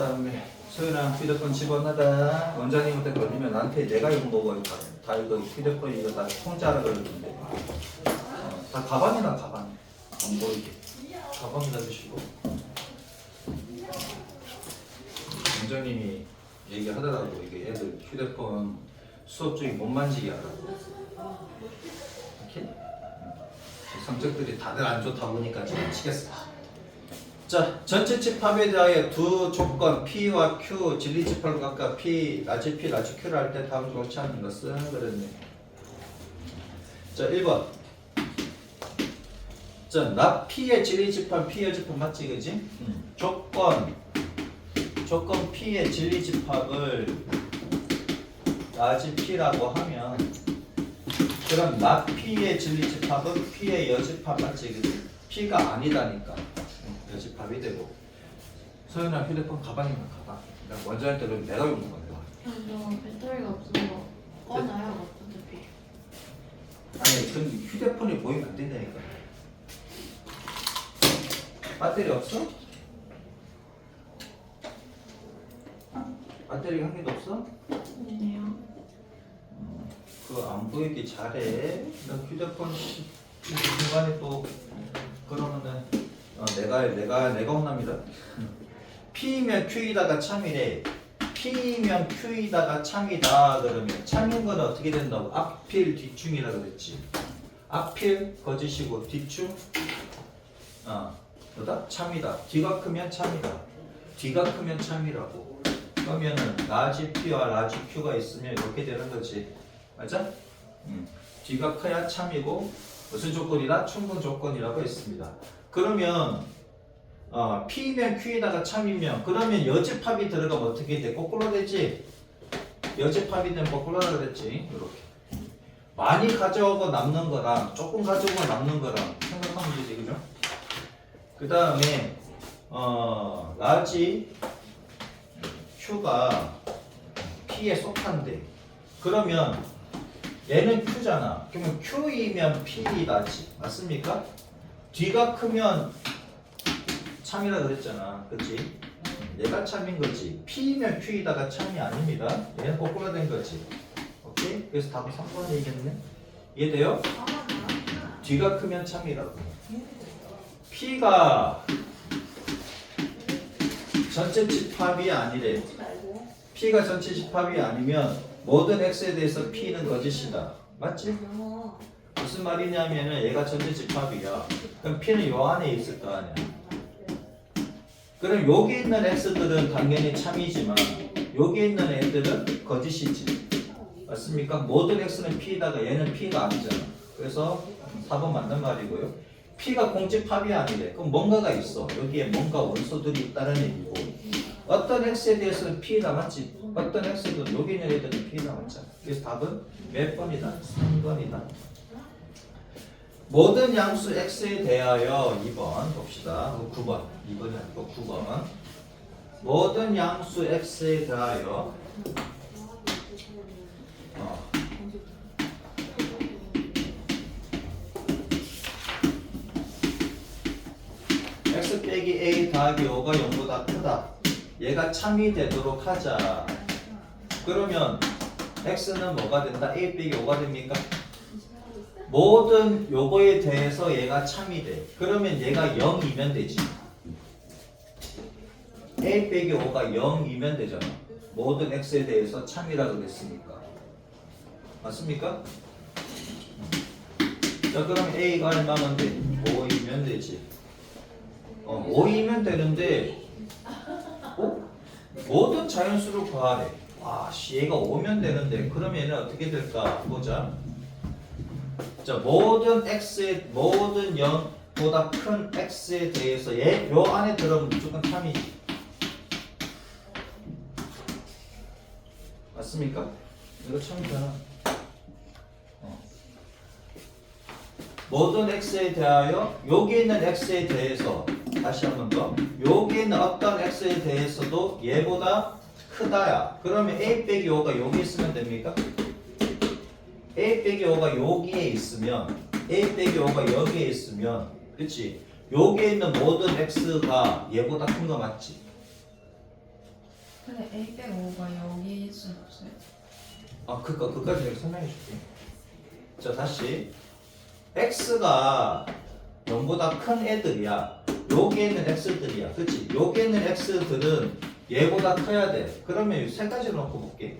다음에 소연아 휴대폰 집어넣어라. 원장님한테 걸리면 나한테 내가 이거 먹어요. 다 이거 휴대폰 이거 다 통짜라 그러는데 다 가방이나 가방 안 보이게 가방에다 주시고. 원장님이 얘기하더라고. 이게 애들 휴대폰 수업 중에 못 만지게 하라고. 이렇게 성적들이 다들 안 좋다 보니까 좀 미치겠어. 자, 전체 집합에 대하여 두 조건 P와 Q 진리 집합을 각각 P, 라지 P, 라지 Q를 할 때 다음 옳지 않은 것은 그랬네. 자, 1번. 자, 나 P의 진리 집합, P의 집합 맞지, 그지? 조건 P의 진리 집합을 라지 P라고 하면 그럼 나 P의 진리 집합은 P의 여집합 맞지, 그지? P가 아니다니까. 여집합이 되고. 소연아 휴대폰 가방이면 가방. 그러니까 원장한테 그럼 내가用거야. 저 배터리가 없어서 꺼놔요 어차피. 아니 근데 휴대폰이 보이면 안 된다니까. 배터리 없어? 배터리가 한 개도 없어? 아니에요. 그거 안 보이게 잘해. 너 휴대폰 중간에 또 그러면은 내가 혼납니다. P면 Q이다가 참이래. P면 Q이다가 참이다 그러면 참인 건 어떻게 된다고? 앞필 뒤충이라 그랬지. 앞필 거짓이고 뒤충 뭐다? 참이다. 뒤가 크면 참이다. 뒤가 크면 참이라고. 그러면은 라지 P와 라지 Q가 있으면 이렇게 되는 거지. 맞아? 뒤가 커야 참이고 무슨 조건이다? 충분 조건이라고 했습니다. 그러면 P면 Q에다가 참이면 그러면 여집합이 들어가면 어떻게 돼? 거꾸로 되지? 여집합이 되면 거꾸로라 그랬지. 이렇게 많이 가져오고 남는 거랑 조금 가져오고 남는 거랑 생각하면 되지, 그죠? 그 다음에 라지 Q가 P에 속한데 그러면 얘는 Q잖아. 그러면 Q이면 P라지 맞습니까? 뒤가 크면 참이라 그랬잖아. 그치? 얘가 참인 거지. P면 Q이다가 참이 아닙니다. 얘는 거꾸로 된 거지. 오케이? 그래서 답은 3번 얘기했네. 이해돼요? 뒤가 크면 참이라고. P가 전체 집합이 아니래. P가 전체 집합이 아니면 모든 X에 대해서 P는 거짓이다. 맞지? 무슨 말이냐면은 얘가 전체 집합이야. 그럼 P는 요 안에 있을 거 아니야. 그럼 여기 있는 X들은 당연히 참이지만 여기 있는 애들은 거짓이지. 맞습니까? 모든 X는 P다가 얘는 P가 아니잖아. 그래서 4번 맞는 말이고요. P가 공집합이 아니래. 그럼 뭔가가 있어. 여기에 뭔가 원소들이 있다는 얘기고 어떤 X에 대해서는 P가 맞지. 어떤 X든 여기 있는 애들은 P가 맞잖아. 그래서 답은 몇 번이다? 3번이다. 모든 양수 x에 대하여 2번 봅시다. 9번. 2번이 아니고 9번. 모든 양수 x에 대하여 x 빼기 a 더하기 5가 0보다 크다. 얘가 참이 되도록 하자. 그러면 x는 뭐가 된다? a 빼기 5가 됩니까? 모든 요거에 대해서 얘가 참이 돼. 그러면 얘가 0이면 되지. a 빼기 5가 0이면 되잖아. 모든 x에 대해서 참이라고 그랬으니까. 맞습니까? 자, 그럼 a가 얼마면 돼? 5이면 되지. 5이면 되는데 모든 자연수를 구하래. 와, 얘가 5면 되는데 그러면 얘는 어떻게 될까? 보자. 자, 모든 모든 0보다 큰 x에 대해서 요 안에 들어오면 무조건 참이지. 맞습니까? 이거 참이잖아. 모든 x에 대하여 여기 있는 x에 대해서 다시 한 번 더 여기 있는 어떤 x에 대해서도 얘보다 크다야. 그러면 a 빼기 5가 여기 있으면 됩니까? a 빼기 5가 여기에 있으면 a 빼기 5가 여기에 있으면 그치? 여기에 있는 모든 x가 얘보다 큰 거 맞지? 근데 A 빼고 5가 여기 순 없어요? 아, 그까지 내가 설명해 줄게. 자, 다시. x가 0보다 큰 애들이야. 여기에 있는 x들이야. 그치? 여기에 있는 x들은 얘보다 커야 돼. 그러면 세 가지를 놓고 볼게.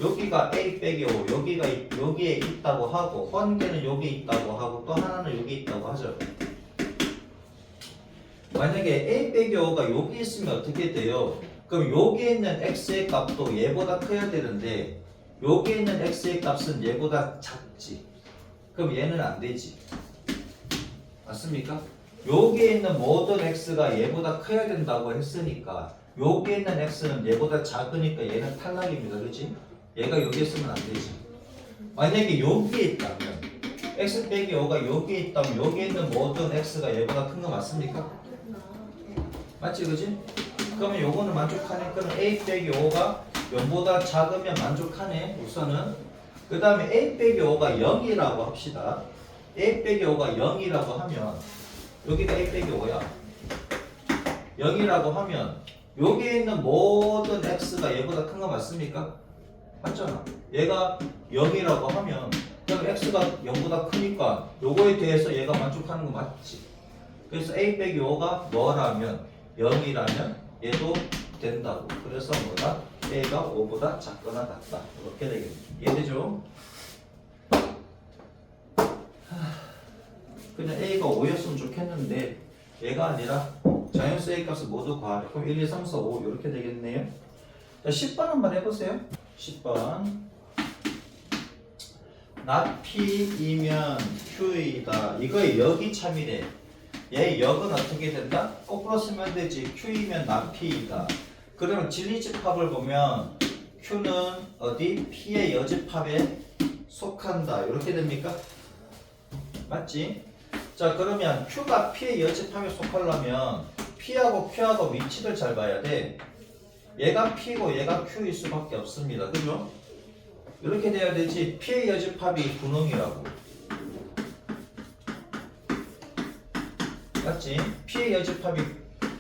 여기가 a 빼기 5, 여기에 있다고 하고, 번개는 여기에 있다고 하고, 또 하나는 여기에 있다고 하죠. 만약에 a 빼기 5가 여기 있으면 어떻게 돼요? 그럼 여기에 있는 x의 값도 얘보다 커야 되는데, 여기에 있는 x의 값은 얘보다 작지. 그럼 얘는 안 되지. 맞습니까? 여기에 있는 모든 x가 얘보다 커야 된다고 했으니까 여기에 있는 x는 얘보다 작으니까 얘는 탈락입니다. 그렇지? 얘가 여기에 있으면 안 되지. 만약에 여기에 있다면 x 빼기 5가 여기에 있다면 여기에 있는 모든 x가 얘보다 큰 거 맞습니까? 맞지? 그지? 그러면 요거는 만족하네. 그럼 a 빼기 5가 0보다 작으면 만족하네. 우선은 그 다음에 a 빼기 5가 0이라고 합시다. a 빼기 5가 0이라고 하면 여기가 a 빼기 5야. 0이라고 하면 여기에 있는 모든 x가 얘보다 큰 거 맞습니까? 맞잖아. 얘가 0이라고 하면 그럼 x가 0보다 크니까 요거에 대해서 얘가 만족하는 거 맞지? 그래서 a 빼기 5가 뭐라면 0이라면 얘도 된다고. 그래서 뭐다? a가 5보다 작거나 같다. 이렇게 되겠네. 이해되죠? 그냥 a가 5였으면 좋겠는데 얘가 아니라 자연수 a 값을 모두 구하래. 그럼 1, 2, 3, 4, 5 이렇게 되겠네요. 자, 10번 한번 해보세요. 10번 not p이면 q이다. 이거의 역이 참이래. 얘 역은 어떻게 된다? 거꾸로 쓰면 되지. q이면 not p이다. 그러면 진리집합을 보면 q는 어디? p의 여집합에 속한다. 이렇게 됩니까? 맞지? 자, 그러면 q가 p의 여집합에 속하려면 p하고 q하고 위치를 잘 봐야 돼. 얘가 p고 얘가 q일 수밖에 없습니다. 그죠? 이렇게 돼야 되지. p의 여집합이 분홍이라고. 맞지? p의 여집합이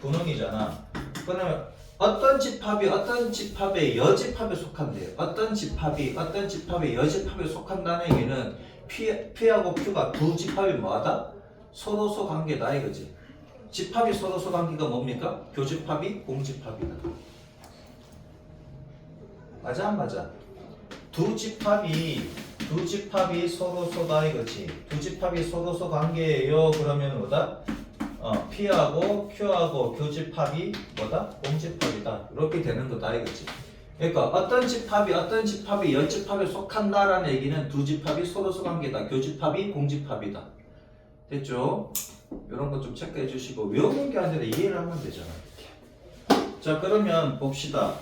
분홍이잖아. 그러면 어떤 집합의 여집합에 속한대요. 어떤 집합의 여집합에 속한다는 얘기는 P하고 Q가 두 집합이 뭐하다? 서로소 관계다 이거지. 집합이 서로소 관계가 뭡니까? 교집합이 공집합이다. 맞아 안 맞아? 두 집합이 서로소다 이거지. 두 집합이 서로소 관계예요. 그러면 뭐다? P하고 Q하고 교집합이 뭐다? 공집합이다. 이렇게 되는 거다 이거지. 그러니까 어떤 집합이 여집합에 속한다라는 얘기는 두 집합이 서로소 관계다. 교집합이 공집합이다. 됐죠? 이런 거 좀 체크해 주시고 외우는 게 아니라 이해를 하면 되잖아. 자, 그러면 봅시다.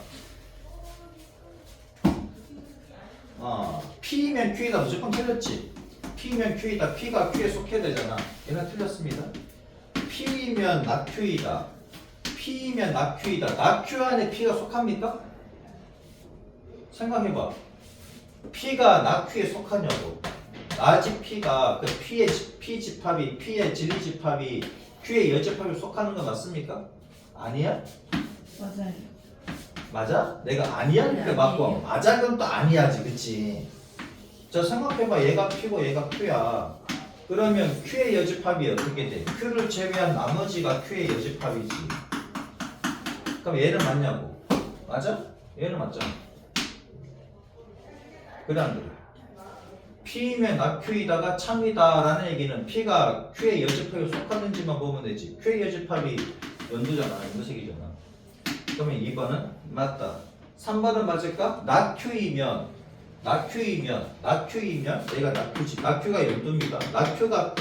P면 Q이다. 무조건 틀렸지? P면 Q이다. P가 Q에 속해야 되잖아. 얘는 틀렸습니다. P면 not Q이다. P면 not Q이다. not Q 안에 P가 속합니까? 생각해봐. P가 not Q에 속하냐고. 나지 P가 그 P의 집합이 P의 진리집합이 Q의 여집합에 속하는 거 맞습니까? 아니야? 맞아요. 맞아? 내가 아니야? 이렇게 맞고 맞아? 그럼 또 아니야지. 그치? 자, 생각해봐. 얘가 P고 얘가 Q야. 그러면 Q의 여집합이 어떻게 돼? Q를 제외한 나머지가 Q의 여집합이지. 그럼 얘는 맞냐고? 맞아? 얘는 맞잖아. 그래 안 그래? P면 not Q이다가 참이다 라는 얘기는 P가 Q의 여집합에 속하는지만 보면 되지. Q의 여집합이 연두잖아. 연두색이잖아. 그러면 2번은 맞다. 3번은 맞을까? not Q이면 얘가 not Q지. not Q가 연두입니다. not Q가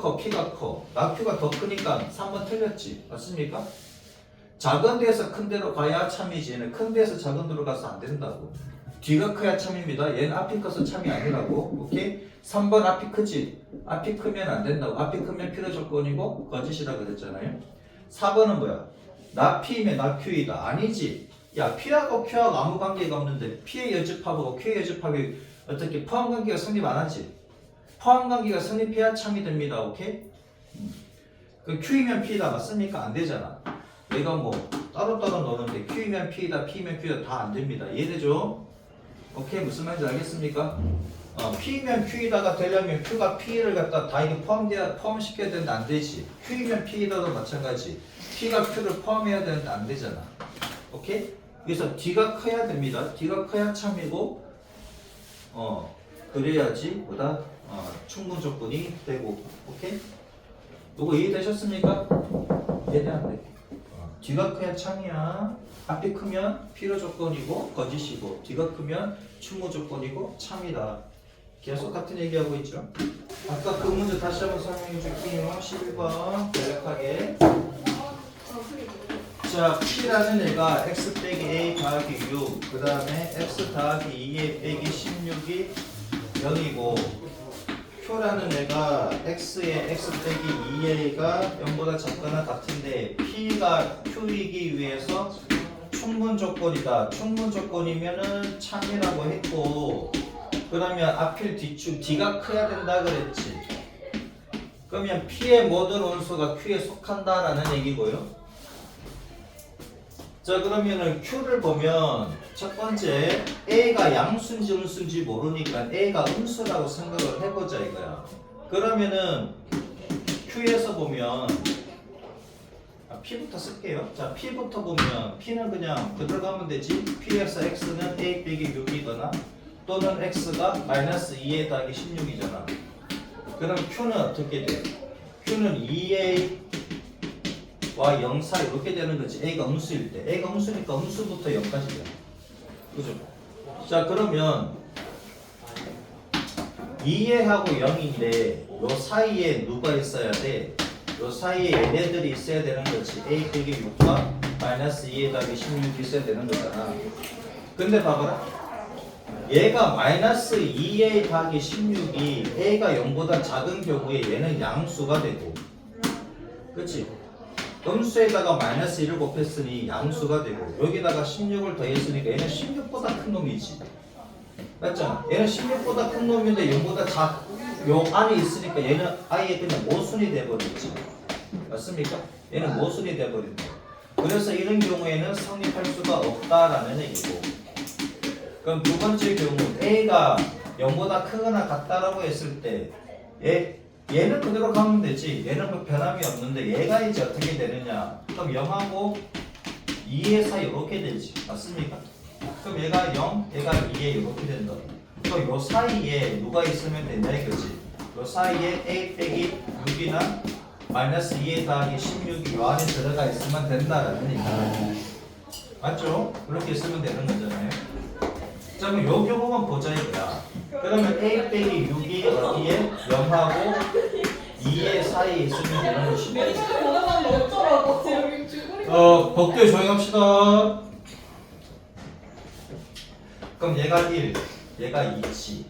커, P가 커. not Q가 더 크니까 3번 틀렸지. 맞습니까? 작은 데서 큰 데로 가야 참이지. 얘는 큰 데서 작은 데로 가서 안 된다고. 뒤가 커야 참입니다. 얘는 앞이 커서 참이 아니라고. 오케이? 3번 앞이 크지. 앞이 크면 안 된다고. 앞이 크면 필요 조건이고 거짓이라 그랬잖아요. 4번은 뭐야? not P면 not Q이다. 아니지. 야, P하고 Q하고 아무 관계가 없는데 P의 여집합하고 Q의 여집합이 어떻게 포함관계가 성립 안 하지? 포함관계가 성립해야 참이 됩니다. 오케이? 그 Q이면 P다. 맞습니까? 안 되잖아. 얘가 뭐 따로따로 넣는데 Q이면 P이다, P면 Q다 다 안 됩니다. 이해되죠? 오케이, 무슨 말인지 알겠습니까? P면 Q이다가 되려면 Q가 P를 갖다 다 이게 포함시켜야 되는데 안 되지. Q이면 P이다도 마찬가지. P가 Q를 포함해야 되는데 안 되잖아. 오케이? 그래서 D가 커야 됩니다. D가 커야 참이고, 그래야지 보다 충분 조건이 되고. 오케이? 요거 이해되셨습니까? 이해돼 안 돼? D가 커야 참이야. 앞이 크면 필요 조건이고 거짓이고, D가 크면 충분 조건이고 참이다. 계속 같은 얘기하고 있죠. 아까 그 문제 다시 한번 설명해 줄게요. 11번 간략하게. 자, P라는 애가 x 빼기 a 더하기 6, 그 다음에 x 더하기 2a 빼기 16이 0이고, Q라는 애가 x에 x 빼기 2a가 0보다 작거나 같은데 P가 Q이기 위해서 충분 조건이다. 충분 조건이면은 참이라고 했고, 그러면 앞필 뒤축 D가 커야 된다 그랬지. 그러면 P의 모든 원소가 Q에 속한다라는 얘기고요. 자, 그러면은 Q를 보면 첫 번째 A가 양수인지 음수인지 모르니까 A가 음수라고 생각을 해보자 이거야. 그러면은 Q에서 보면 P부터 쓸게요. 자, P부터 보면 P는 그냥 그대로 가면 되지. P에서 X는 A 빼기 6이거나 또는 X가 마이너스 2A 더하기 16이잖아. 그럼 Q는 어떻게 돼? Q는 2A와 0 사이 이렇게 되는 거지. A가 음수일 때. A가 음수니까 음수부터 0까지 돼. 그죠? 자, 그러면 2A하고 0인데 요 사이에 누가 있어야 돼? 요 사이에 얘네들이 있어야 되는 거지. A 빼기 6과 마이너스 2A 더하기 16이 있어야 되는 거잖아. 근데 봐봐라. 얘가 마이너스 2A 더하기 16이 A가 0보다 작은 경우에 얘는 양수가 되고, 그치? 음수에다가 마이너스 1을 곱했으니 양수가 되고, 여기다가 16을 더했으니까 얘는 16보다 큰 놈이지. 맞잖아? 얘는 16보다 큰 놈인데 0보다 요 안에 있으니까 얘는 아예 그냥 모순이 돼버리지. 맞습니까? 얘는 모순이 돼버린다. 그래서 이런 경우에는 성립할 수가 없다라는 얘기고, 그럼 두 번째 경우 A가 0보다 크거나 같다라고 했을 때 얘는 그대로 가면 되지. 얘는 뭐 변함이 없는데 얘가 이제 어떻게 되느냐. 그럼 0하고 2의 사이 이렇게 되지. 맞습니까? 그럼 얘가 0, 얘가 2에 이렇게 된다. 그럼 요 사이에 누가 있으면 된다 이거지. 요 사이에 A 빼기 6이나 마이너스 2에 더하기 16이 요 안에 들어가 있으면 된다라는 얘기야. 맞죠? 그렇게 있으면 되는 거잖아요. 자, 그럼 요 경우만 보자 이거야. 그러면 A 빼기 6이 어디에 0하고 2의 사이에 있으면 되는 것이고. 복도에 조용히 합시다. 그럼 얘가 1, 얘가 2지.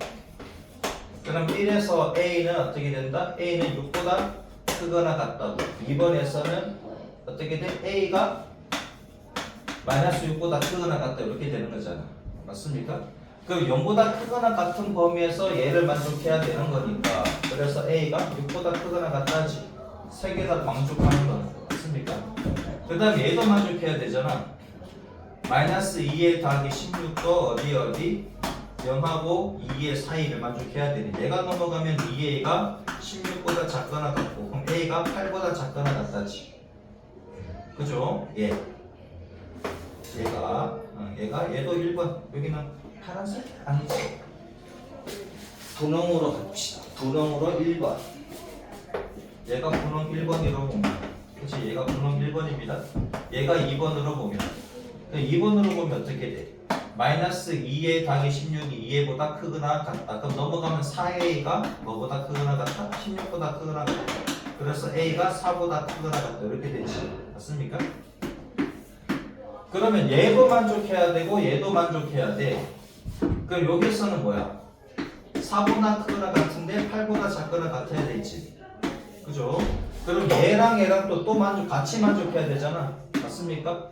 그럼 1에서 A는 어떻게 된다? A는 6보다 크거나 같다고. 2번에서는 어떻게 돼? A가 마이너스 6보다 크거나 같다 이렇게 되는 거잖아. 맞습니까? 그럼 0보다 크거나 같은 범위에서 얘를 만족해야 되는 거니까, 그래서 A가 6보다 크거나 같다지. 세 개 다 만족하는 거는 맞습니까? 그 다음에 얘도 만족해야 되잖아. 마이너스 2에 더하기 16도 어디 0하고 2의 사이를 만족해야 되니, 얘가 넘어가면 2A가 16보다 작거나 같고, 그럼 A가 8보다 작거나 같다지. 그죠? 얘도 1번. 여기는 파란색? 아니지. 분홍으로 갑시다. 분홍으로 1번. 얘가 분홍 1번으로 보면, 그치? 얘가 분홍 1번입니다. 얘가 2번으로 보면, 2번으로 보면 어떻게 돼? 마이너스 2에 더하기 16이 2에보다 크거나 같다. 그럼 넘어가면 4A가 뭐보다 크거나 같다? 16보다 크거나 같다. 그래서 A가 4보다 크거나 같다. 이렇게 되지. 맞습니까? 그러면 얘도 만족해야 되고 얘도 만족해야 돼. 그럼 여기서는 뭐야? 4보다 크거나 같은데 8보다 작거나 같아야 되지. 그죠? 그럼 얘랑 또 같이 만족해야 되잖아. 맞습니까?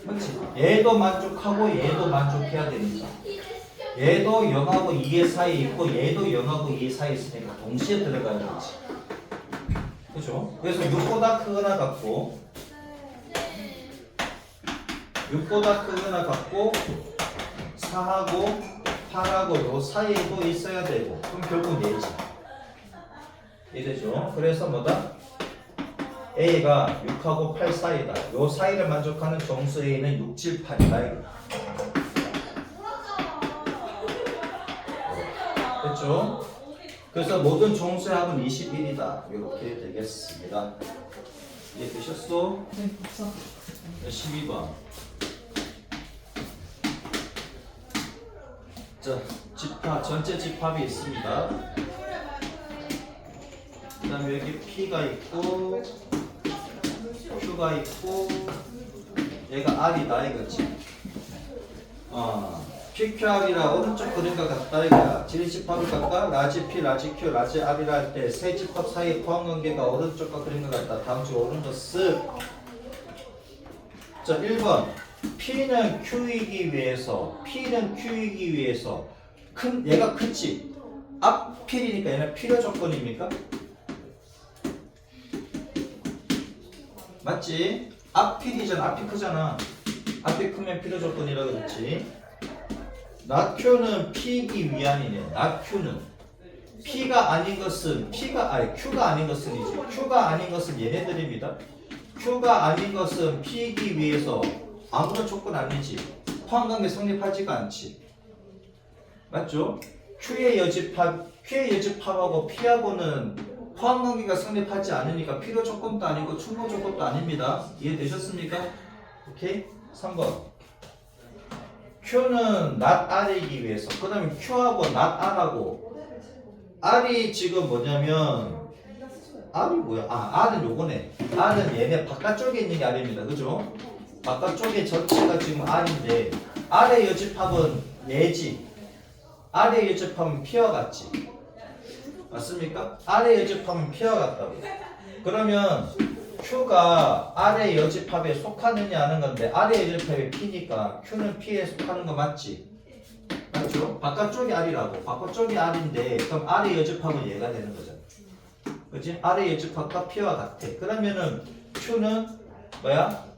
그렇지? 얘도 만족하고 얘도 만족해야 되니까. 얘도 0하고 2의 사이에 있고 얘도 0하고 2의 사이에 있으니까 동시에 들어가야 되지. 그죠? 그래서 6보다 크거나 같고 6보다 크거나 같고 4하고 8하고 요 사이에도 있어야 되고 그럼 결국 얘지. 이래죠. 그래서 뭐다? A가 6하고 8 사이다. 요 사이를 만족하는 정수 A는 6, 7, 8이다. 됐죠? 그래서 모든 정수의 합은 21이다. 이렇게 되겠습니다. 이해되셨어? 네, 복사. 12번. 자, 집합, 전체 집합이 있습니다. 그 다음에 여기 P가 있고 Q가 있고 얘가 R이다 이거지. PQR이라 오른쪽 그림과 같다 이거야. 지리 집합을 갖다 라지 P, 라지 Q, 라지 R이라 할 때 세 집합 사이 포함관계가 오른쪽과 그림과 같다. 다음 주 오른쪽 쓱. 자, 1번. P는 Q이기 위해서 얘가 크지. 앞 P이니까 얘는 필요 조건입니까? 맞지? 앞 P이잖아. 앞이 크잖아. 앞이 크면 필요 조건이라고 그랬지. 낙Q는 P이기 위함이네. 낙Q는 P가 아닌 것은 Q가 아닌 것은이지. Q가 아닌 것은 얘네들입니다. Q가 아닌 것은 P이기 위해서 아무런 조건 아니지. 포함관계 성립하지가 않지. 맞죠? Q의 여집합하고 P하고는 포함관계가 성립하지 않으니까 필요 조건도 아니고 충분 조건도 아닙니다. 이해되셨습니까? 오케이? 3번. Q는 not R이기 위해서. 그 다음에 Q하고 not R하고 R이 지금 뭐냐면 R이 뭐야? R은 요거네. R은 얘네 바깥쪽에 있는 게 R입니다. 그죠? 바깥쪽에 전체가 지금 R인데 R의 여집합은 얘지. R의 여집합은 P와 같지. 맞습니까? R의 여집합은 P와 같다고. 그러면 Q가 R의 여집합에 속하느냐 하는 건데 R의 여집합이 P니까 Q는 P에 속하는 거 맞지? 맞죠? 바깥쪽이 R이라고. 바깥쪽이 R인데 그럼 R의 여집합은 얘가 되는 거잖아. 그치? R의 여집합과 P와 같아. 그러면은 Q는 뭐야?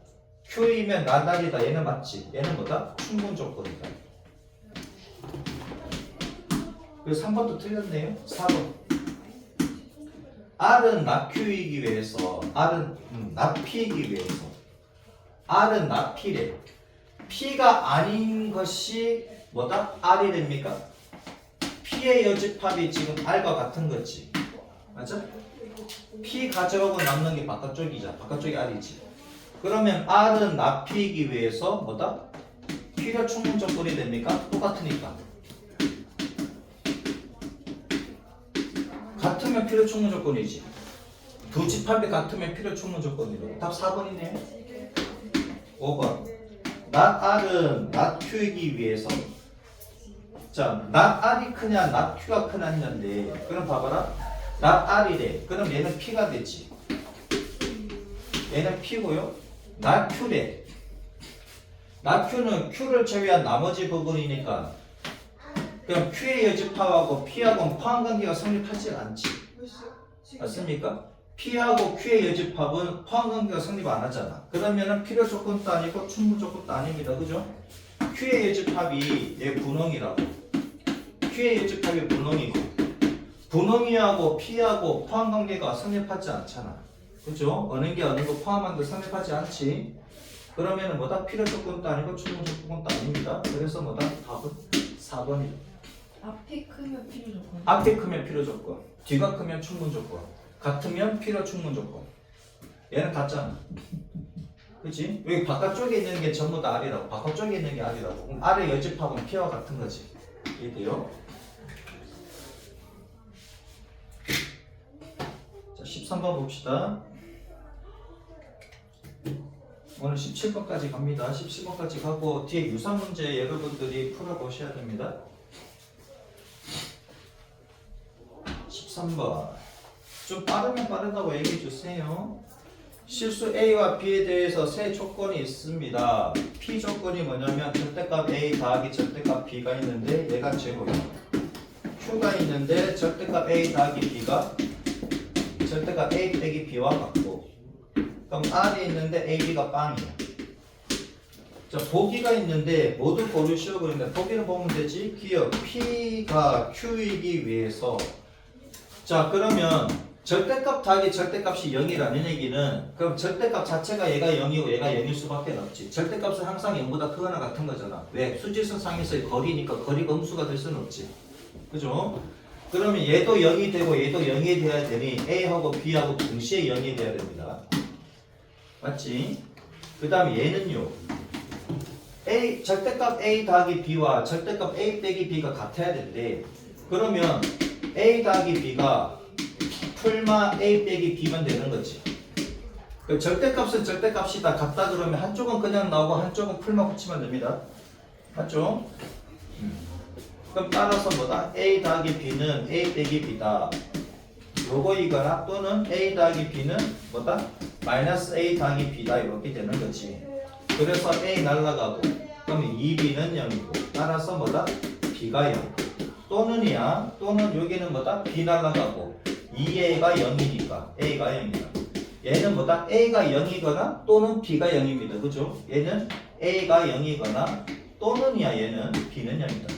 Q이면 나달이다. 얘는 맞지? 얘는 뭐다? 충분 조건이다. 그래서 3번도 틀렸네요. 4번. R은 not Q이기 위해서 R은 not P이기 위해서 R은 not P래. P가 아닌 것이 뭐다? R이 됩니까? P의 여집합이 지금 R과 같은 거지. 맞아? P 가져가고 남는 게 바깥쪽이자. 바깥쪽이 R이지. 그러면 R은 not P이기 위해서 뭐다? 필요 충분 조건이 됩니까? 똑같으니까. 같으면 필요 충분 조건이지. 두 집합이 같으면 필요 충분 조건이라고. 답 4번이네. 5번. not R은 not Q이기 위해서. 자, not R이 크냐, not Q가 크냐인데, 그럼 봐봐라. not R이래. 그럼 얘는 P가 되지. 얘는 P고요. not Q래. not Q는 Q를 제외한 나머지 부분이니까. 그럼 Q의 여집합하고 P하고는 포함관계가 성립하지 않지. 맞습니까? P하고 Q의 여집합은 포함관계가 성립 안 하잖아. 그러면은 필요 조건도 아니고 충분 조건도 아닙니다. 그죠? Q의 여집합이 얘 분홍이라고. Q의 여집합이 분홍이고 분홍이하고 P하고 포함관계가 성립하지 않잖아. 그죠? 어느 게 어느 거 포함한 게 성립하지 않지. 그러면은 뭐다? 필요 조건도 아니고 충분 조건도 아닙니다. 그래서 뭐다? 답은 4번이다. 앞이 크면 필요 조건. 앞이 크면 필요 조건, 뒤가 크면 충분 조건, 같으면 필요 충분 조건. 얘는 같잖아. 그치? 여기 바깥쪽에 있는 게 전부 다 R이라고. 바깥쪽에 있는 게 R이라고. 그럼 R의 여집합은 P와 같은 거지. 이해돼요? 자, 13번 봅시다. 오늘 17번까지 갑니다. 17번까지 가고 뒤에 유사 문제 여러분들이 풀어보셔야 됩니다. 13번. 좀 빠르면 빠르다고 얘기해 주세요. 실수 A와 B에 대해서 세 조건이 있습니다. P 조건이 뭐냐면 절대값 A 더하기 절대값 B가 있는데 얘가 제곱이야. Q가 있는데 절대값 A 더하기 B가 절대값 A 빼기 B와 같고, 그럼 R이 있는데 A, B가 빵이야. 자, 보기가 있는데 모두 고르시오 그런데 보기는 보면 되지. 기억 P가 Q이기 위해서. 자, 그러면 절대값 더하기 절대값이 0이라는 얘기는 그럼 절대값 자체가 얘가 0이고 얘가 0일 수밖에 없지. 절대값은 항상 0보다 크거나 같은 거잖아. 왜? 수직선상에서의 거리니까 거리가 음수가 될 수는 없지. 그죠? 그러면 얘도 0이 되고 얘도 0이 돼야 되니 A하고 B하고 동시에 0이 돼야 됩니다. 맞지? 그 다음에 얘는요. A, 절대값 A 더하기 B와 절대값 A 빼기 B가 같아야 된대. 그러면 A 더하기 B가 풀마 A 빼기 B만 되는 거지. 그 절대값은 절대값이다 같다 그러면 한쪽은 그냥 나오고 한쪽은 풀마 붙이면 됩니다. 맞죠? 그럼 따라서 뭐다? A 더하기 B는 A 빼기 B다. 요거이거나 또는 A 더하기 B는 뭐다? 마이너스 A 더하기 B다 이렇게 되는 거지. 그래서 A 날라가고 그러면 2B는 0이고 따라서 뭐다? B가 0 또는이야 또는 여기는 뭐다? B 날라가고 2A가 0이니까 A가 0이다. 얘는 뭐다? A가 0이거나 또는 B가 0입니다. 그죠? 얘는 A가 0이거나 또는이야 얘는 B는 0이다.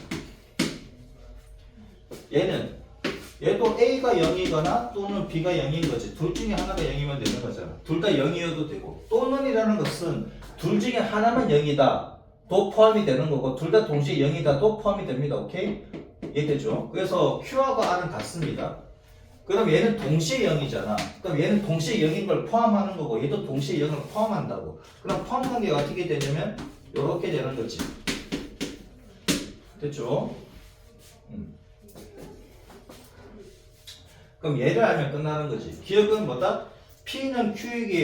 얘도 A가 0이거나 또는 B가 0인 거지. 둘 중에 하나가 0이면 되는 거잖아. 둘 다 0이어도 되고 또는이라는 것은 둘 중에 하나만 0이다 도 포함이 되는 거고 둘 다 동시에 0이다 도 포함이 됩니다. 오케이? 이해되죠? 그래서 Q하고 R은 같습니다. 그럼 얘는 동시에 0이잖아. 그럼 얘는 동시에 0인 걸 포함하는 거고 얘도 동시에 0을 포함한다고. 그럼 포함 관계가 어떻게 되냐면 이렇게 되는 거지. 됐죠? 그럼 얘를 알면 끝나는 거지. 기억은 뭐다? P는 Q이기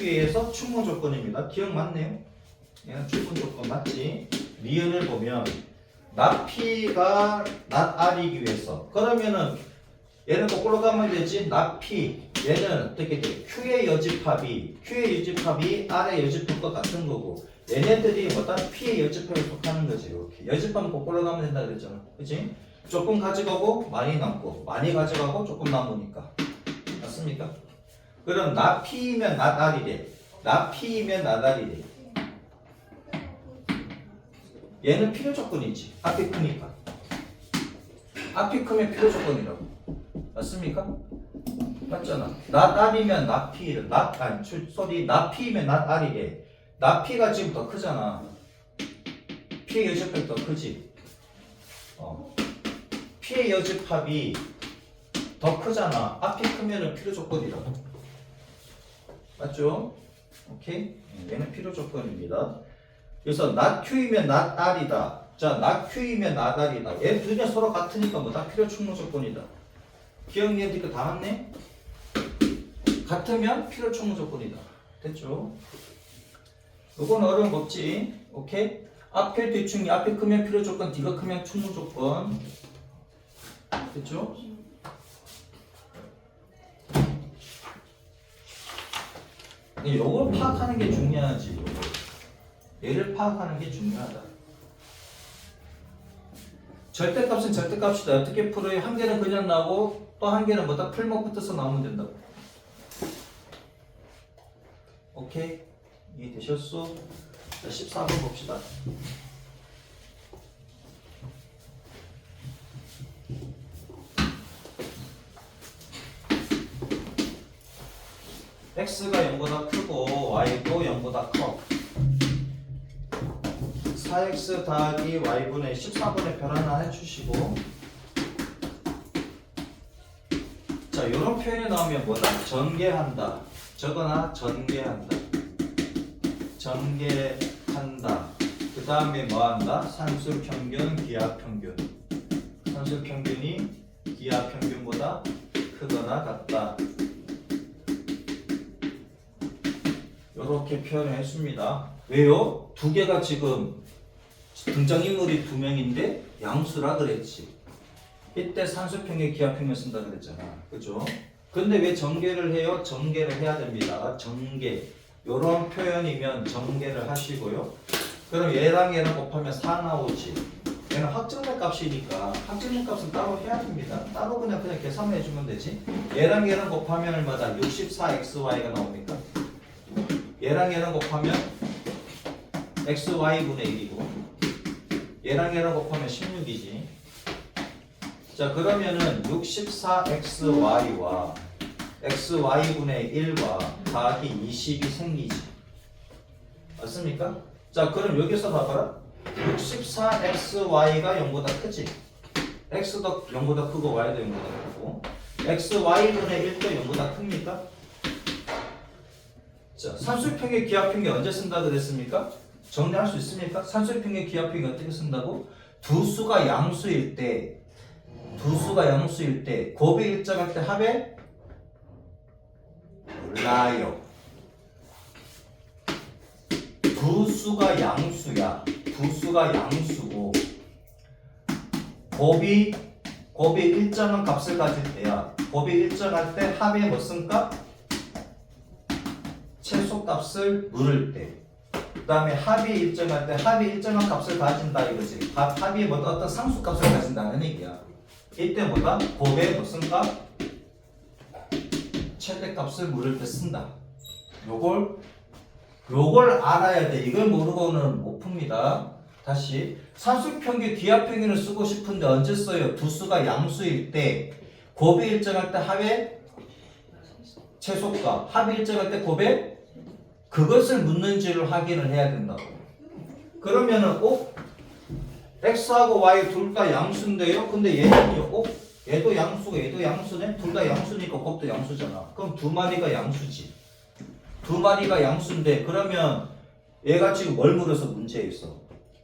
위해서 충분 조건입니다. 기억 맞네요? 얘는 충분 조건 맞지? 니은을 보면 not P가 not R이기 위해서. 그러면은 얘는 거꾸로 가면 되지. not P 얘는 어떻게 돼? Q의 여집합이 R의 여집합과 같은 거고 얘네들이 뭐다? P의 여집합에 속하는 거지. 이렇게 여집합은 거꾸로 가면 된다 그랬잖아. 그치? 조금 가져가고 많이 남고 많이 가져가고 조금 남으니까 맞습니까? 그럼 not P이면 not R이래. not P이면 not R이래. 얘는 필요 조건이지. 앞이 크니까. 앞이 크면 필요 조건이라고. 맞습니까? 맞잖아. not R이면 not P. not P이면 not R이래. not P가 지금 더 크잖아. P의 여집합이 더 크지. P의 여집합이 더 크잖아. 앞이 크면은 필요 조건이라고. 맞죠? 오케이? 얘는 필요 조건입니다. 그래서 not Q이면 not R이다. 자, not Q이면 not R이다. 얘 두 개 서로 같으니까 뭐다? 필요 충분 조건이다. 기억니까 다 맞네? 같으면 필요 충분 조건이다. 됐죠? 이건 어려운 거 없지? 오케이? 앞에 뒤충이 앞이 크면 필요 조건, 뒤가 크면 충분 조건. 됐죠? 요걸 파악하는 게 중요하지. 얘를 파악하는 게 중요하다. 절대값은 절대값이다. 어떻게 풀어요? 한 개는 그냥 나오고 또 한 개는 뭐다? 풀목 붙어서 나오면 된다고. 오케이? 이해되셨어? 자, 14번 봅시다. x가 0보다 크고 y도 0보다 커. 4x 더하기 y분의 14분의 별 하나 해주시고 자, 이런 표현이 나오면 뭐다? 전개한다. 적어나 전개한다. 전개한다. 그 다음에 뭐한다? 산술평균, 기하평균. 산술평균이 기하평균보다 크거나 같다. 이렇게 표현을 했습니다. 왜요? 두 개가 지금 등장인물이 두 명인데 양수라 그랬지. 이때 산수평균, 기하평균 쓴다 그랬잖아. 그죠? 근데 왜 전개를 해요? 전개를 해야 됩니다. 전개. 요런 표현이면 전개를 하시고요. 그럼 얘랑 얘랑 곱하면 4 나오지. 얘는 확정된 값이니까 확정된 값은 따로 해야 됩니다. 따로 그냥 계산을 해주면 되지. 얘랑 얘랑 곱하면 얼마다? 64xy가 나옵니까? 얘랑 얘랑 곱하면 xy분의 1이고 얘랑 얘랑 곱하면 16이지. 자 그러면은 64xy와 xy분의 1과 더하기 20이 생기지. 맞습니까? 자 그럼 여기서 봐봐라. 64xy가 0보다 크지. x도 0보다 크고 y도 0보다 크고 xy분의 1도 0보다 큽니까? 자 산술평의 기하평이 언제 쓴다 그랬습니까? 정리할 수 있습니까? 산술평의 기하평이 어떻게 쓴다고? 두 수가 양수일 때 곱이 일정할 때 합에 몰라요. 두 수가 양수야. 두 수가 양수고 곱이 일정한 값을 가질 때야. 곱이 일정할 때 합의 무슨 값? 최소값을 물을 때. 그 다음에 합이 일정할 때 합이 일정한 값을 가진다 이거지. 합이 뭐다 어떤 상수값을 가진다는 얘기야. 이때 뭐다? 곱의 무슨 값? 최대값을 물을 때 쓴다. 요걸 알아야 돼. 이걸 모르고는 못 풉니다. 다시 산술평균 기하평균을 쓰고 싶은데 언제 써요? 두 수가 양수일 때 곱이 일정할 때 합의 최소값, 합이 일정할 때 곱의 그것을 묻는지를 확인을 해야 된다고. 그러면은 x하고 y 둘 다 양수인데요. 근데 얘는요. 얘도 양수고 얘도 양수네. 둘 다 양수니까 곱도 양수잖아. 그럼 두 마리가 양수지. 두 마리가 양수인데 그러면 얘가 지금 뭘 물어서 문제에 있어?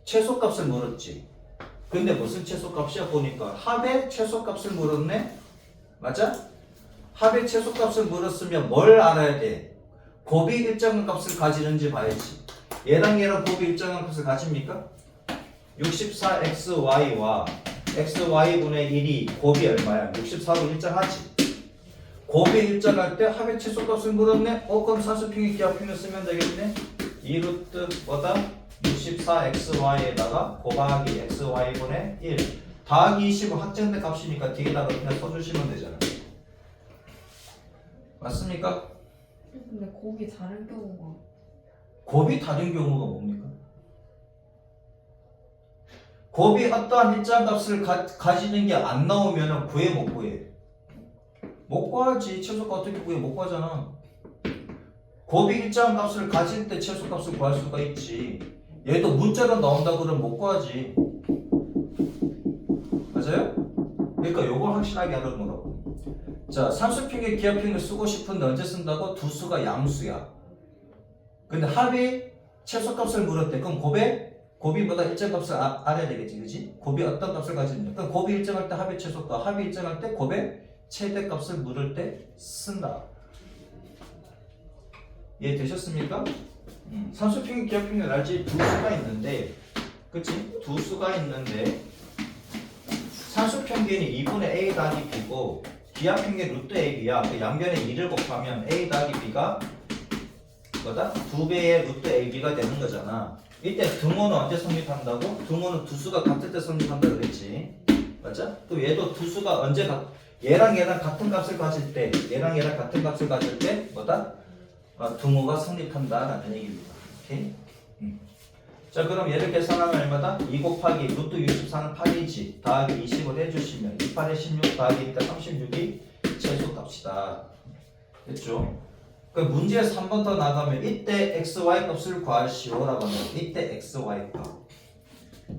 최소값을 물었지. 근데 무슨 최소값이야? 보니까 합의 최소값을 물었네? 맞아? 합의 최소값을 물었으면 뭘 알아야 돼? 곱이 일정한 값을 가지는지 봐야지. 얘랑 얘랑 곱이 일정한 값을 가집니까? 64xy와 xy분의 1이 곱이 얼마야? 64로 일정하지. 곱이 일정할 때 합의 최소값을 물었네? 그럼 산술평의 기하평을 쓰면 되겠네? 2루트 뭐다? 64xy에다가 곱하기 xy분의 1 더하기 20은 확정된 값이니까 뒤에다가 그냥 써주시면 되잖아. 맞습니까? 근데 곱이 다른 경우가 곱이 다른 경우가 뭡니까? 곱이 어떠한 일정 값을 가지는 게 안 나오면 구해 못 구해? 못 구하지. 최소값 어떻게 구해? 못 구하잖아. 곱이 일정 값을 가질 때 최소값을 구할 수가 있지. 얘도 문자로 나온다 그러면 못 구하지. 맞아요? 그러니까 요걸 확실하게 하는 거라고. 자, 산술평의 기하평을 쓰고 싶은데 언제 쓴다고? 두 수가 양수야. 근데 합이 최소값을 물었대. 그럼 곱이 뭐다 일정 값을 알아야 되겠지, 그지? 곱이 어떤 값을 가지느냐. 그럼 곱이 일정할 때 합의 최소값, 합이 일정할 때 곱의 최대값을 물을 때 쓴다. 이해되셨습니까? 산술평의 기하평을 알지? 두 수가 있는데, 그치? 두 수가 있는데 산술평균이 2분의 a 더하기 b고 기하평균 루트 ab야. 그 양변에 2를 곱하면 a 더하기 b가 뭐다? 2배의 루트 ab가 되는 거잖아. 이때 등호는 언제 성립한다고? 등호는 두 수가 같을 때 성립한다 그랬지. 맞아? 또 얘도 두 수가 언제 얘랑 같은 값을 가질 때, 얘랑 같은 값을 가질 때 뭐다? 등호가 성립한다라는 얘기입니다. 오케이? 자 그럼 얘를 계산하면 얼마다? 2 곱하기 루트 64는 8이지. 더하기 20을 해주시면 28에 16 더하기니까 36이 최소값이다. 됐죠? 그 문제에서 한 번 더 나가면 이때 xy 값을 구하시오라고 하면 이때 xy 값.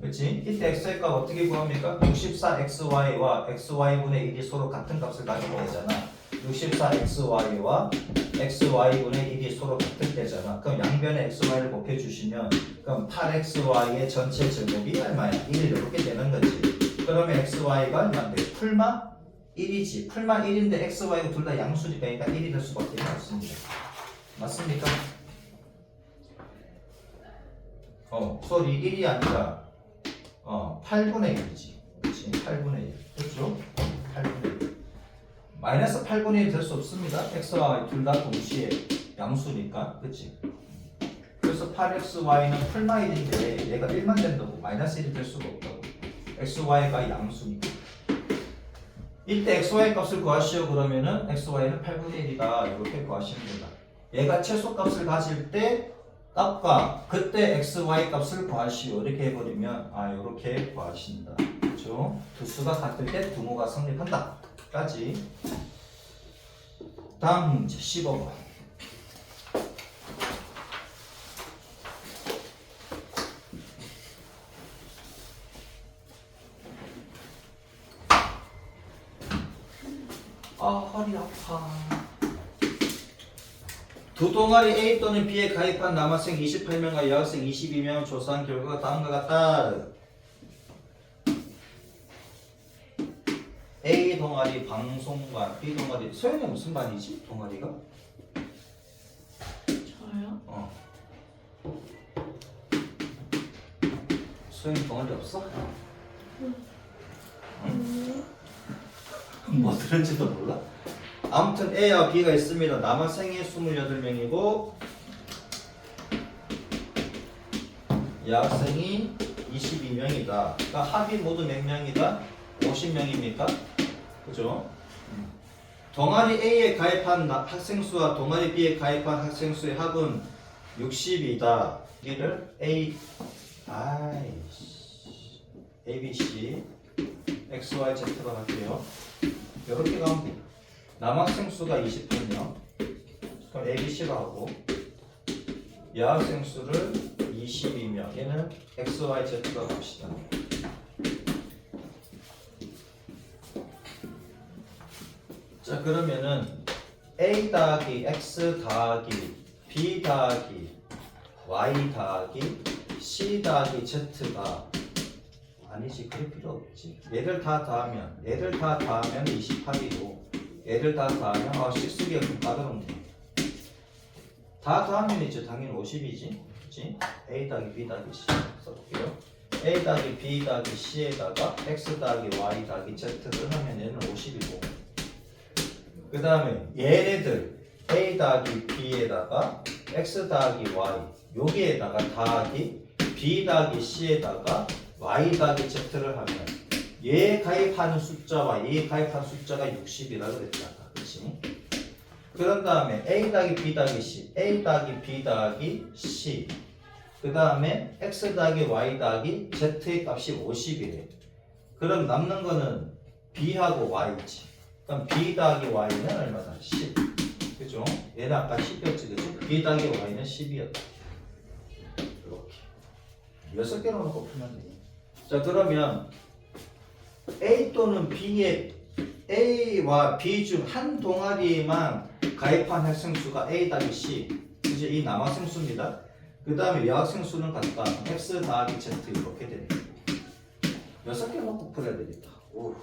그렇지? 이때 xy 값 어떻게 구합니까? 64xy와 xy분의 1이 서로 같은 값을 가지고 되잖아. 64xy와 xy분의 1이 서로 같을 때잖아. 그럼 양변에 xy를 곱해주시면 그럼 8xy의 전체 제곱이 얼마야? 1 이렇게 되는 거지. 그러면 xy가 얼마인데? 풀마 1이지. 풀마 1인데 xy가 둘 다 양수니까 그러니까 1이 될 수밖에 없습니다. 맞습니까? 소리 1이 아니라 8분의 1이지. 그렇지? 8분의 1. 그렇죠? 8분의 1. 마이너스 8분의 1 될 수 없습니다. x와 y 둘 다 동시에 양수니까. 그렇지? 그래서 8xy는 풀마 1인데 얘가 1만 된다고. 마이너스 1이 될 수가 없다고. xy가 양수니까. 이때 xy 값을 구하시오 그러면은 xy는 8분의 1이다. 이렇게 구하시면 된다. 얘가 최소값을 가질 때 값과 그때 x, y 값을 구하시오. 이렇게 해버리면 이렇게 구하신다. 그렇죠? 두 수가 같을 때 분모가 성립한다. 까지. 다음 문제 15번. 허리 아파. 두 동아리 A 또는 B에 가입한 남학생 28명과 여학생 22명을 조사한 결과가 다음과 같다. A 동아리 방송반, B 동아리 소연이 무슨 반이지? 동아리가? 저요? 소연이 동아리 없어? 응? 뭐 들은지도 몰라? 아무튼 A와 B가 있습니다. 남학생이 28명이고 여학생이 22명이다. 그러니까 합이 모두 몇 명이다? 50명입니까? 그죠? 동아리 A에 가입한 학생 수와 동아리 B에 가입한 학생 수의 합은 60이다. 이를 A, B, C, X, Y, Z로 할게요. 이렇게 가면 돼요. 남학생 수가 28명. 그럼 A, B, C로 하고 여학생 수를 22명. 얘는 X, Y, Z로 봅시다. 자, 그러면은 A 더하기 X 더하기 B 더하기 Y 더하기 C 더하기 Z가 아니지, 그럴 필요 없지. 얘를 다 더하면 28이고 얘를 다 더하면 식수기가 좀 까다롭네. 다 더하면 이제 당연히 50이지. 그치? A 더하기 B 더하기 C 써볼게요. A 더하기 B 더하기 C에다가 X 더하기 Y 더하기 Z를 하면 얘는 50이고 그 다음에 얘네들 A 더하기 B에다가 X 더하기 Y 여기에다가 더하기 B 더하기 C에다가 Y 더하기 Z를 하면 얘 가입하는 숫자와 얘 가입하는 숫자가 60이라 그랬잖아. 그치? 그런 다음에 A 더하기 B 더하기 C A 더하기 B 더하기 C 그 다음에 X 더하기 Y 더하기 Z의 값이 50이래. 그럼 남는 거는 B하고 Y지. 그럼 B 더하기 Y는 얼마다? 10. 그죠? 얘는 아까 10이었지, 그죠? B 더하기 Y는 10이었다. 이렇게 6개로 놓고 풀면 돼. 자, 그러면 A 또는 B의 A와 B 중 한 동아리에만 가입한 학생 수가 A 더하기 C. 이제 이 남학생 수입니다. 그 다음에 여학생 수는 같다. X 더하기 Z 이렇게 되네. 6개 놓고 풀어야 되겠다. 오,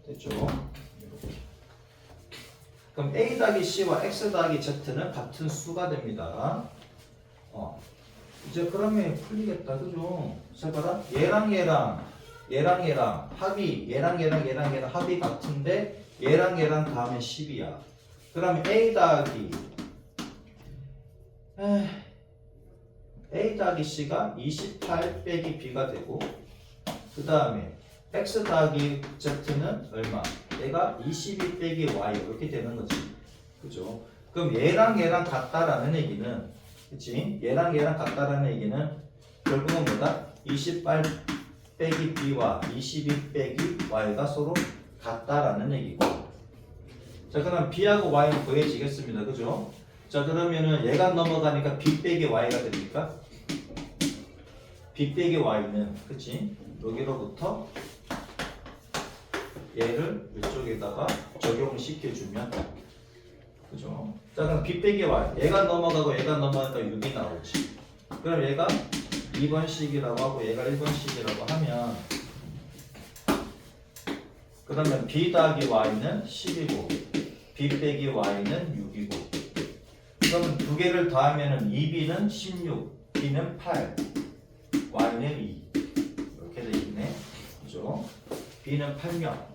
됐죠? 이렇게. 그럼 A 더하기 C와 X 더하기 Z는 같은 수가 됩니다. 이제 그러면 풀리겠다. 그죠? 자, 봐라. 얘랑 합이 얘랑 합이 같은데 얘랑 더하면 10이야. 그러면 A 더하기 C가 28 빼기 B가 되고 그 다음에 X 더하기 Z는 얼마? 얘가 22 빼기 Y 이렇게 되는 거지. 그죠? 그럼 얘랑 같다라는 얘기는 그치? 얘랑 같다라는 얘기는 결국은 뭐다? 28 빼기 B와 22 빼기 Y가 서로 같다라는 얘기고 자, 그럼 B하고 Y는 더해지겠습니다. 그죠? 자, 그러면은 얘가 넘어가니까 B 빼기 Y가 됩니까? B 빼기 Y는 그치? 여기로부터 얘를 이쪽에다가 적용시켜주면 그죠? 자, 그럼 B 빼기 Y 얘가 넘어가고 얘가 넘어가니까 6이 나오지. 그럼 얘가 2번씩이라고 하고 얘가 1번씩이라고 하면 그러면 B 더하기 Y는 10이고 B 빼기 Y는 6이고 그러면 두 개를 더하면은 2B는 16 B는 8 Y는 2 이렇게 되겠네. 그죠? B는 8명.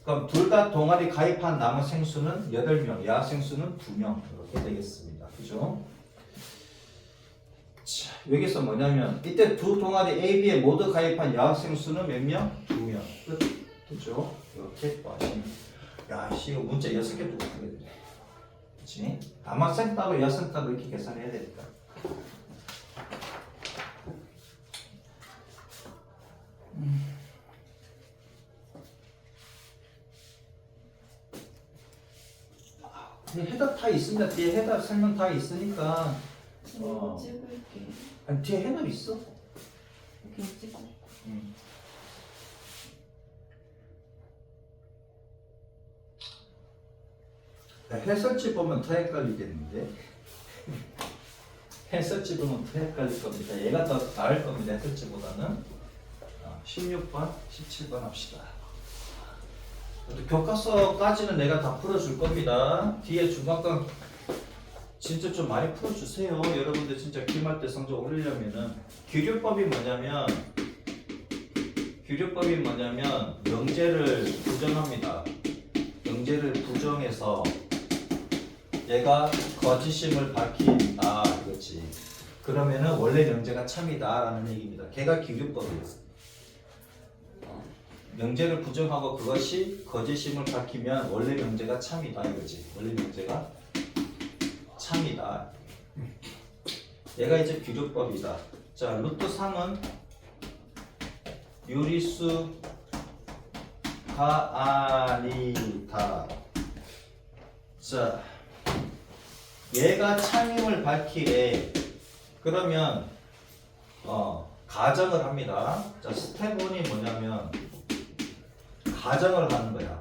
그럼 둘 다 동아리 가입한 남학생 수는 8명, 여학생 수는 2명 이렇게 되겠습니다. 그죠? 자, 여기서 뭐냐면 이때 두 동아리 A, B에 모두 가입한 여학생 수는 몇 명? 2명. 끝. 그죠? 이렇게 구하시면 야, 씨, 이거 문자 6개 두고 하게 되네. 그치? 남학생 따로 여학생 따로 이렇게 계산해야 되니까. 해답 다 있습니다. 뒤에 해답 설명 다 있으니까. 이거 찍을게. 아니 뒤에 해답 있어. 이렇게 찍어. 해설지 보면 더 헷갈리겠는데. 해설지 보면 더 헷갈릴 겁니다. 얘가 더 나을 겁니다. 해설지보다는. 16번, 17번 합시다. 교과서까지는 내가 다 풀어줄 겁니다. 뒤에 중간과 진짜 좀 많이 풀어주세요. 여러분들 진짜 기말 때 성적 올리려면은 규율법이 뭐냐면 명제를 부정합니다. 명제를 부정해서 얘가 거짓임을 밝힌다 이거지. 그러면은 원래 명제가 참이다라는 얘기입니다. 걔가 규율법이에요. 명제를 부정하고 그것이 거짓임을 밝히면 원래 명제가 참이다 이거지. 원래 명제가 참이다. 얘가 이제 규율법이다. 자, 루트 3은 유리수가 아니다. 자, 얘가 참임을 밝히래. 그러면 가정을 합니다. 자, 스텝 1이 뭐냐면 가정을 하는 거야.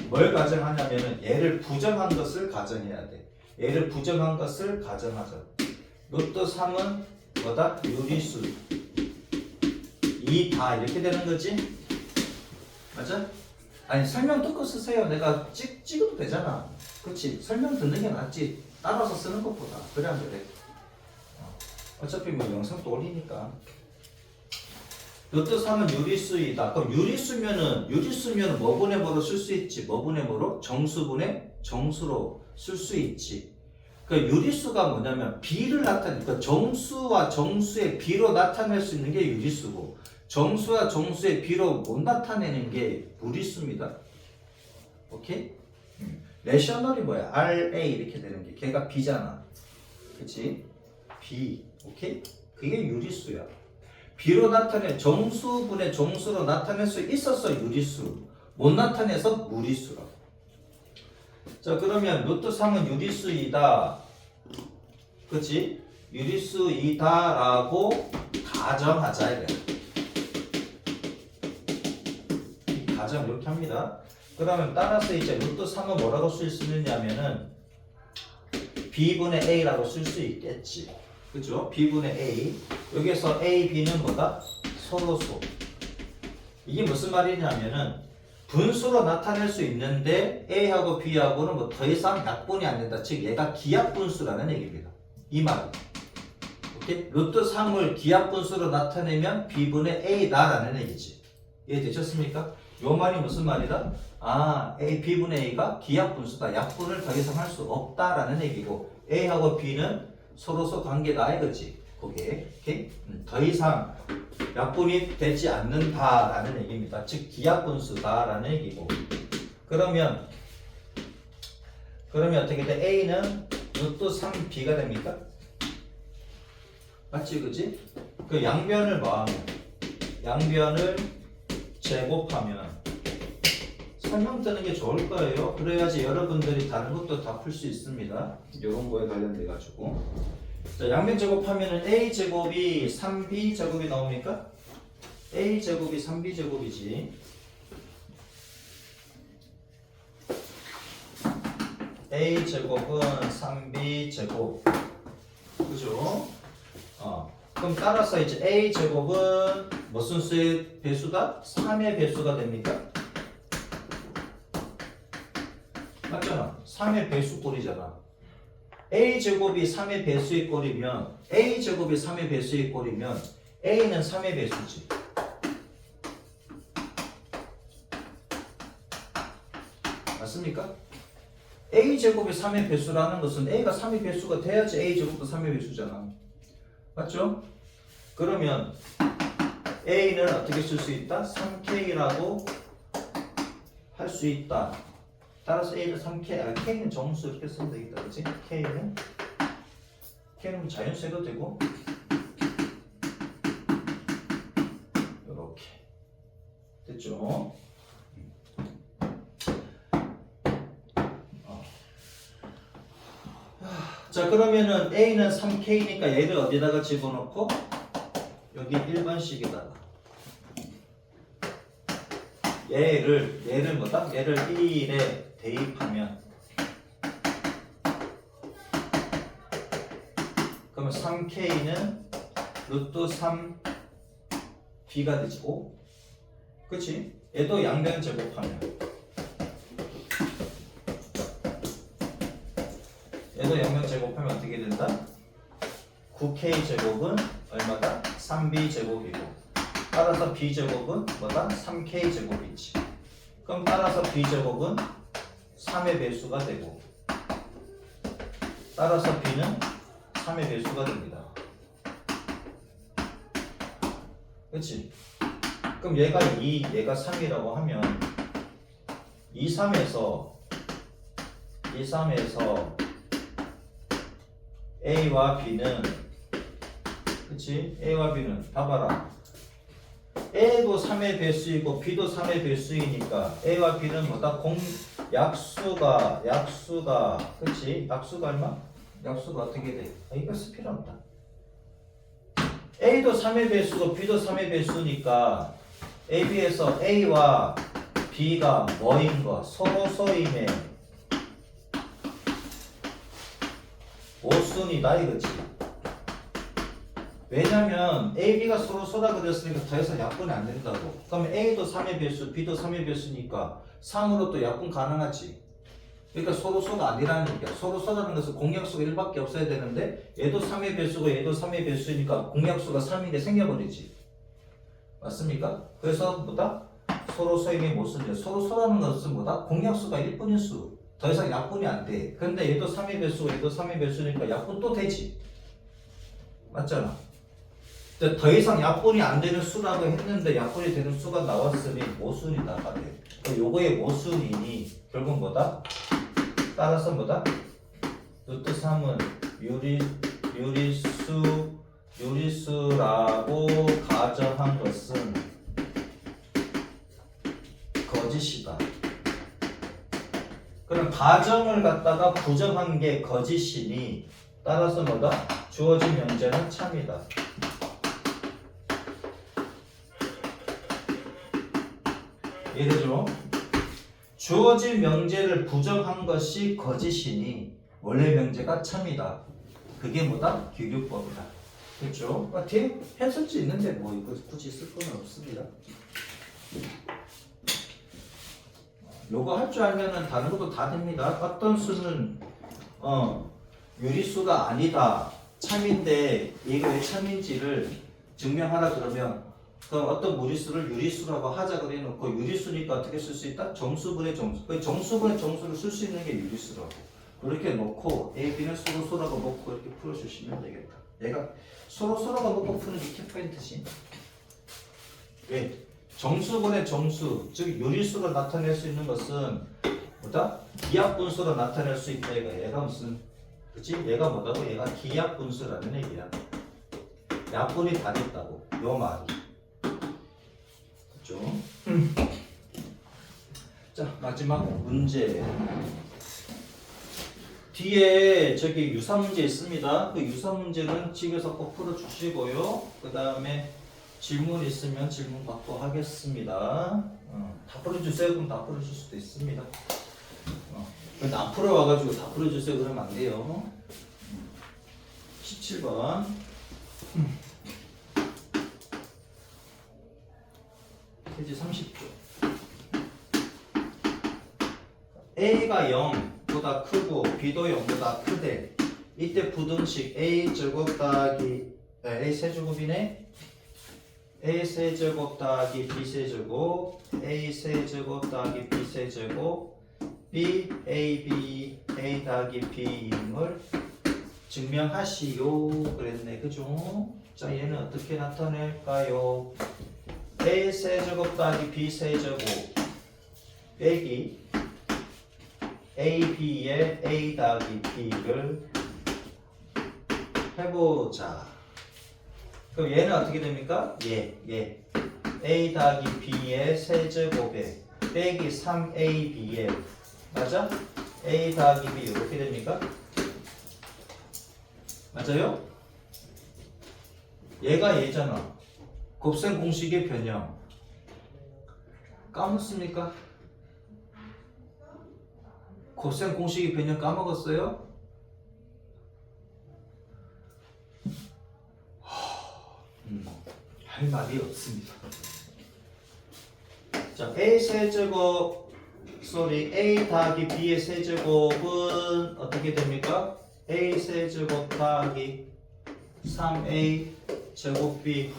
뭘 가정하냐면은 얘를 부정한 것을 가정해야 돼. 얘를 부정한 것을 가정하자. 루트 3은 뭐다? 유리수 2다 이렇게 되는 거지? 맞아? 아니 설명 듣고 쓰세요. 내가 찍어도 되잖아. 그렇지? 설명 듣는 게 낫지. 따라서 쓰는 것보다. 그래 안 그래? 어차피 뭐 영상도 올리니까. 루트 3은 유리수이다. 그럼 유리수면은 뭐분의 뭐로 쓸 수 있지? 뭐분의 뭐로? 정수분의 정수로 쓸 수 있지. 그 유리수가 뭐냐면 비를 나타내. 그 정수와 정수의 비로 나타낼 수 있는 게 유리수고, 정수와 정수의 비로 못 나타내는 게 무리수입니다. 오케이? 레셔널이 뭐야? RA 이렇게 되는 게 걔가 B잖아. 그치? B. 오케이? 그게 유리수야. 비로 나타내 정수분의 정수로 나타낼 수 있어서 유리수, 못 나타내서 무리수라. 자, 그러면 루트 3은 유리수이다. 그치? 유리수이다라고 가정하자 이래. 가정 이렇게 합니다. 그러면 따라서 이제 루트 3은 뭐라고 쓸 수 있느냐면은 B분의 A라고 쓸 수 있겠지. 그죠? B분의 A. 여기서 A, B는 뭐다? 서로수. 이게 무슨 말이냐면은 분수로 나타낼 수 있는데 A하고 B하고는 뭐 더 이상 약분이 안 된다. 즉 얘가 기하분수라는 얘기입니다. 이 말은. 오케이? 루트 3을 기하분수로 나타내면 B분의 A다라는 얘기지. 이해되셨습니까? 요 말이 무슨 말이다? B분의 A가 기하분수다. 약분을 더 이상 할 수 없다라는 얘기고, A하고 B는 서로서 관계다 이거지. 그게 오케이? 더 이상 약분이 되지 않는다라는 얘기입니다. 즉 기하분수다라는 얘기고. 그러면 어떻게 돼? A는 루트 3B가 됩니까? 맞지, 그지? 그 양변을 뭐하면? 양변을 제곱하면 설명 뜨는 게 좋을 거예요. 그래야지 여러분들이 다른 것도 다 풀 수 있습니다. 이런 거에 관련돼 가지고. 자, 양변 제곱하면은 A 제곱이 3B 제곱이 나옵니까? A 제곱이 3B 제곱이지. A 제곱은 3B 제곱. 그죠? 그럼 따라서 이제 A 제곱은 무슨 수의 배수다? 3의 배수가 됩니까? 맞잖아. 3의 배수꼴이잖아. A제곱이 3의 배수의 꼴이면 A제곱이 3의 배수의 꼴이면 A는 3의 배수지. 맞습니까? A제곱이 3의 배수라는 것은 A가 3의 배수가 돼야지 A제곱도 3의 배수잖아. 맞죠? 그러면 A는 어떻게 쓸 수 있다? 3K라고 할 수 있다. 따라서 A는 3K, K는 정수 이렇게 쓰면 되겠다, 그치? K는 자연수해도 되고 이렇게 됐죠? 자, 그러면은 A는 3K니까 얘를 어디다가 집어넣고 여기 1번씩에다가 얘를 뭐다? 얘를 1에 대입하면 그러면 3K는 루트 3B가 되죠. 그치? 얘도 양변 제곱하면 얘도 양변 제곱하면 어떻게 된다? 9K 제곱은 얼마다? 3B 제곱이고 따라서 B 제곱은 뭐다? 3K 제곱이지. 그럼 따라서 B 제곱은 3의 배수가 되고 따라서 B는 3의 배수가 됩니다. 그치? 그럼 얘가 2, 얘가 3이라고 하면 2, 3에서 A와 B는 그치? A와 B는 봐봐라. A도 3의 배수이고 B도 3의 배수이니까 A와 B는 뭐다? 약수가 그치? 약수가 얼마? 약수가 어떻게 돼? 이거 쓸 필요 없다. A도 3의 배수고 B도 3의 배수니까 AB에서 A와 B가 뭐인 거? 서로서임의 모순이다 이거지. 왜냐면 A, B가 서로서라 그랬으니까 더 이상 약분이 안 된다고. 그러면 A도 3의 배수, B도 3의 배수니까 3으로 또 약분 가능하지. 그러니까 서로서가 아니라는 얘기야. 서로서라는 것은 공약수가 1밖에 없어야 되는데 얘도 3의 배수고 얘도 3의 배수니까 공약수가 3인 게 생겨버리지. 맞습니까? 그래서 뭐다? 서로서임의 모순이야. 서로서라는 것은 뭐다? 공약수가 1분인 수. 더 이상 약분이 안 돼. 근데 얘도 3의 배수고 얘도 3의 배수니까 약분 또 되지. 맞잖아. 더 이상 약분이 안 되는 수라고 했는데 약분이 되는 수가 나왔으니 모순이다가 돼. 요거의 모순이니 결국 뭐다? 따라서 뭐다? 루트 3은 유리수라고 가정한 것은 거짓이다. 그럼 가정을 갖다가 부정한 게 거짓이니 따라서 뭐다? 주어진 명제는 참이다. 이해되죠? 주어진 명제를 부정한 것이 거짓이니 원래 명제가 참이다. 그게 뭐다? 규규법이다. 그렇죠? 뒤에 해설지 있는데 뭐 이거 굳이 쓸 건 없습니다. 요거 할 줄 알면은 다른 것도 다 됩니다. 어떤 수는 유리수가 아니다. 참인데 이게 왜 참인지를 증명하라 그러면 그럼 어떤 무리수를 유리수라고 하자 그래 놓고 유리수니까 어떻게 쓸 수 있다? 정수분의 정수. 그 정수분의 정수를 쓸 수 있는 게 유리수라고. 이렇게 놓고 A, B는 서로서라고 놓고 이렇게 풀어주시면 되겠다. 얘가 서로서라고 놓고 푸는 게 키포인트지. 왜? 정수분의 정수, 즉 유리수로 나타낼 수 있는 것은 뭐다? 기하분수로 나타낼 수 있다. 얘가 무슨 그치? 얘가 뭐다고? 얘가 기하분수라는 얘기야. 약분이 다 됐다고. 요 말이. 그렇죠? 자, 마지막 문제. 뒤에 저기 유사 문제 있습니다. 그 유사 문제는 집에서 꼭 풀어주시고요. 그 다음에 질문 있으면 질문 받고 하겠습니다. 다 풀어주세요. 그럼 다 풀어줄 수도 있습니다. 근데 안 풀어와가지고 다 풀어주세요. 그러면 안 돼요. 17번. 페이지 30조. A가 0보다 크고 B도 0보다 크대. 이때 부등식 A 제곱 더하기 A 세제곱이네. A 세제곱 더하기 B 세제곱 A 세제곱 더하기 B 세제곱 B A B A 더하기 B임을 증명하시오 그랬네. 그죠? 자, 얘는 어떻게 나타낼까요? A 세제곱 더하기 B 세제곱 빼기 AB의 A 더하기 B를 해보자. 그럼 얘는 어떻게 됩니까? 얘 A 더하기 B의 세제곱에 빼기 3AB의 맞아? A 더하기 B 이렇게 됩니까? 맞아요? 얘가 얘잖아. 곱셈 공식의 변형 까먹습니까? 곱셈 공식의 변형 까먹었어요? 할 말이 없습니다. 자, A 세제곱 A 더하기 B의 세제곱은 어떻게 됩니까? A 세제곱 더하기 3A 제곱 B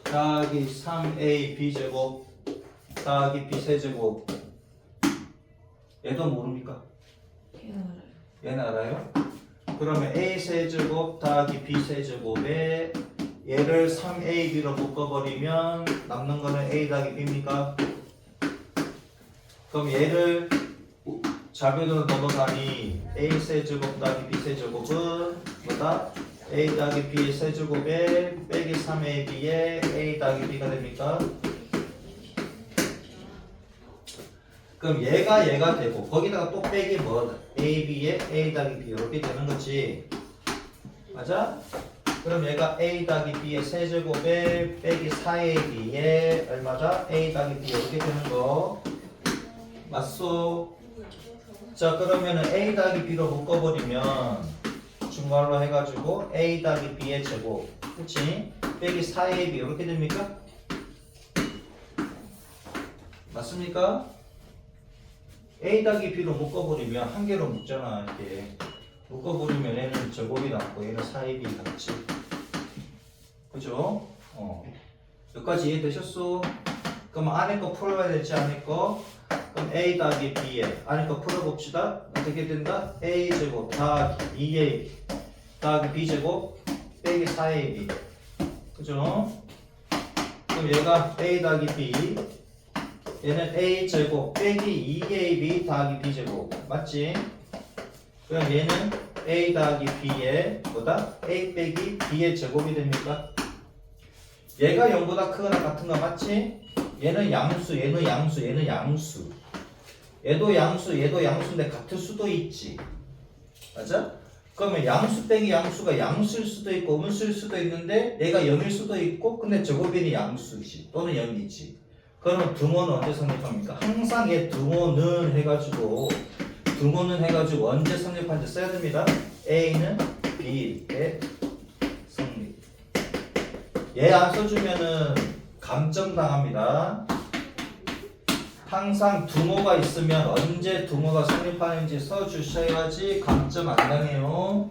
더하기 3A B제곱 더하기 B 세제곱. 얘도 모릅니까? 얘는 알아요? 그러면 A 세제곱 더하기 B 세제곱에 얘를 3AB로 묶어버리면 남는 거는 A 더하기 B입니까? 그럼 얘를 자변으로 넘어가니 A 세제곱 더하기 B 세제곱은 뭐다? A 더하기 B의 세제곱에 빼기 3AB에 A 더하기 B가 됩니까? 그럼 얘가 되고 거기다가 또 빼기 뭐다? AB에 A 더하기 B 이렇게 되는 거지. 맞아? 그럼 얘가 A 더하기 B의 세제곱에 빼기 4AB에 얼마다? A 더하기 B 이렇게 되는 거 맞소? 자 그러면은 A 더하기 B로 묶어버리면 중괄호 해가지고 A 더하기 B의 제곱 그치? 빼기 4AB 이렇게 됩니까? 맞습니까? A 더하기 B로 묶어버리면 한 개로 묶잖아 이렇게 묶어버리면 얘는 제곱이 남고 얘는 4AB 남지 그죠? 여기까지 이해되셨어? 그럼 안에 거 풀어야 되지 않을 거? 그럼 A 더하기 B에 안에 거 풀어봅시다. 어떻게 된다? A 제곱 더하기 2A 더하기 B 제곱 빼기 4AB 그죠? 그럼 얘가 A 더하기 B 얘는 A 제곱 빼기 2AB 더하기 B 제곱 맞지? 그럼 얘는 A 더하기 B의 뭐다? A 빼기 B의 제곱이 됩니까? 얘가 0보다 크거나 같은 거 맞지? 얘는 양수, 얘는 양수, 얘는 양수. 얘도 양수, 얘도 양수인데 같을 수도 있지. 맞아? 그러면 양수 빼기 양수가 양수일 수도 있고 음수일 수도 있는데 얘가 0일 수도 있고 근데 제곱인이 양수지 또는 0이지. 그러면 등호는 언제 성립합니까? 항상 얘 등호는 해가지고 언제 성립하는지 써야 됩니다. A는 B의 성립. 얘 안 써주면은 감점당합니다. 항상 등호가 있으면 언제 등호가 성립하는지 써주셔야지 감점 안 당해요.